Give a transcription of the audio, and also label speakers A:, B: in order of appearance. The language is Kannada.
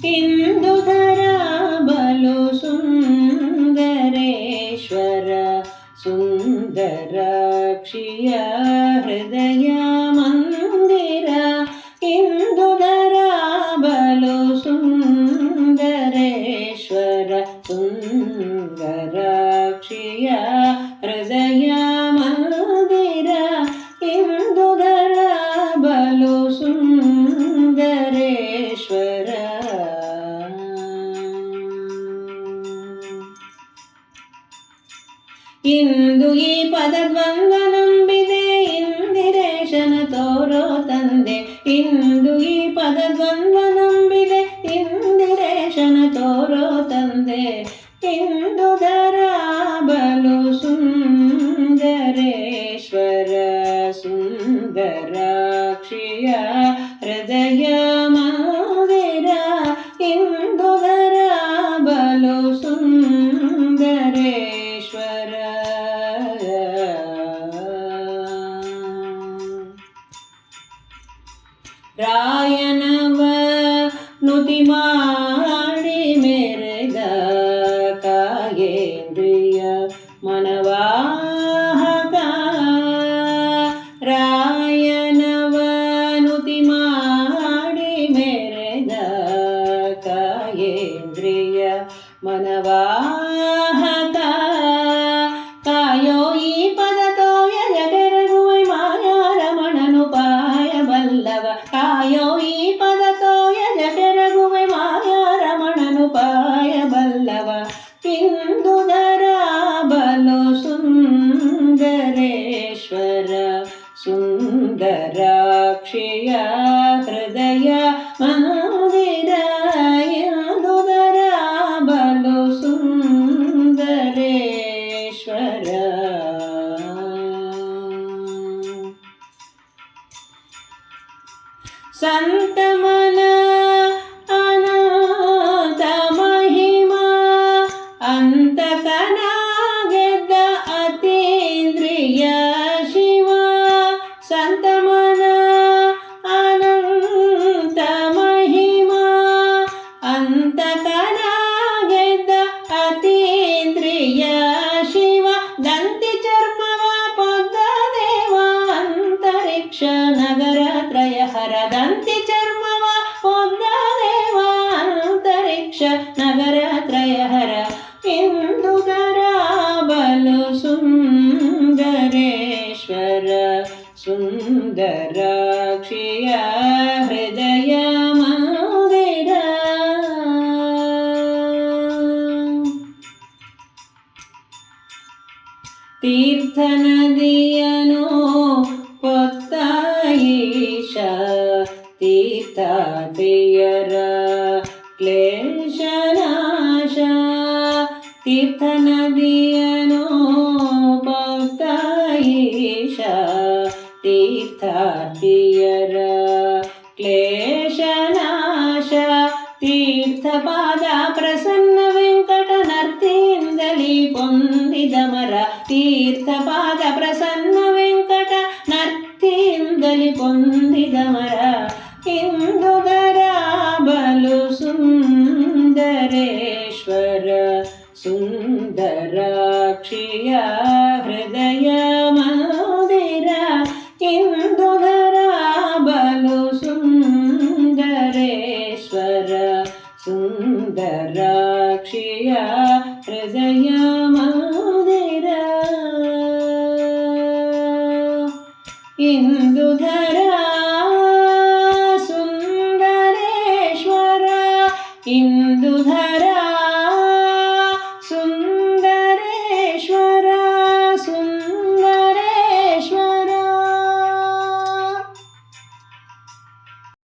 A: ಇಂದುಧರ ಬಲು ಸುಂದರೇಶ್ವರ ಸುಂದರಾಕ್ಷಿಯ ಹೃದಯ ಮಂದಿರ. ಇಂದುಧರ ಬಲು ಸುಂದರೇಶ್ವರ ಸುಂದರಾಕ್ಷಿಯ ಹೃದಯ ಮಂದಿರ. ಇಂದುಧರ ಬಲು ಸುಂದರೇಶ್ವರ. ಇಂದು ಈ ಪದದ್ವಂದ್ವ ನಂಬಿದೆ ಇಂದಿರೇಶನ ತೋರೋ ತಂದೆ. ಇಂದು ಈ ಪದದ್ವಂದ್ವ ನಂಬಿದೆ ಇಂದಿರೇಶನ ತೋರೋ ತಂದೆ. ಇಂದುಧರ ಬಲು ಸುಂದರೇಶ್ವರ ಸುಂದರಾಕ್ಷಿಯ ಹೃದಯ ಮಂದಿರ. ಇಂದುಧರ ಬಲು ಸುಂದರೇಶ್ವರ. ರಾಯನವ ನುತಿ ಮಾಡಿ ಮೆರೆದ ಕಾಯೇಂದ್ರಿಯ ಮನವಾಹಕ. ರಾಯನವ ನುತಿ ಮಾಡಿ ಮೆರೆದ ಕಾಯೇಂದ್ರಿಯ ಮನವಾಹಕ. ಕಾಯೋ ಈ ಪದ ತೋಯ ಜಗರಗುವೆ ಮಾಯಾ ರಮಣನು ಪಾಯ ಬಲ್ಲವ. ಕಾಯೋ ಈ ಪದ ತೋಯ ಜಗರಗುವೆ ಮಾಯಾ ರಮಣನು ಪಾಯ ಬಲ್ಲವ. ಇಂದುಧರ ಬಲು ಸುಂದರೇಶ್ವರ ಸುಂದರಾಕ್ಷಿಯ ಹೃದಯ ಮಂದಿರ. ಇಂದುಧರ ಬಲು ಸುಂದರೇಶ್ವರ. ಸಂತಮನ ಅನಂತ ಮಹಿಮಾ ಅಂತಕನ ಗೆದ್ದ ಅತೀಂದ್ರಿಯ ಶಿವ. ಸಂತಮನ ಅನಂತ ಮಹಿಮಾ ಅಂತಕನ ಗೆದ್ದ ಅತೀಂದ್ರಿಯ ಶಿವ. ದಂತಿ ಚರ್ಮವ ಪೊದ್ದ ದೇವ ಅಂತರಿಕ್ಷ ನಗರ ತ್ರಯಹರ. ದಂತಿ ಚರ್ಮವ ಪೊದ್ದ ದೇವ ಅಂತರಿಕ್ಷ ನಗರ ತ್ರಯಹರ. ಇಂದುಧರ ಬಲು ಸುಂದರೇಶ್ವರ ಸುಂದರಾಕ್ಷಿಯ ಹೃದಯ ಮಂದಿರ. ತೀರ್ಥ ನದಿಯನು ಪೊತ್ತ ಈಶ ತೀರ್ಥಾತಿಯರ ಕ್ಲೇಶನಾಶ. ತೀರ್ಥ ನದಿಯನು ಪೊತ್ತ ಈಶ ತೀರ್ಥಾತಿಯರ ಕ್ಲೇಶನಾಶ. ತೀರ್ಥಪಾದ ಪ್ರಸನ್ನ ವೆಂಕಟ ನರ್ತಿಯಿಂದಲೇ ಪೊಂದಿದ ಮರ. ತೀರ್ಥಪಾದ ಪ್ರಸನ್ನ ವೆಂಕಟ ನರ್ತಿಯಿಂದಲೇ ಪೊಂದಿದ ಮರ. ಇಂದುಧರ ಬಲು ಸುಂದರೇಶ್ವರ ಸುಂದರಾಕ್ಷಿಯ ಹೃದಯ ಮಂದಿರ. ಇಂದುಧರ ಬಲು ಸುಂದರೇಶ್ವರ ಸುಂದರಾಕ್ಷಿಯ ಹೃದಯ ಮಂದಿರ. ಇಂದುಧರ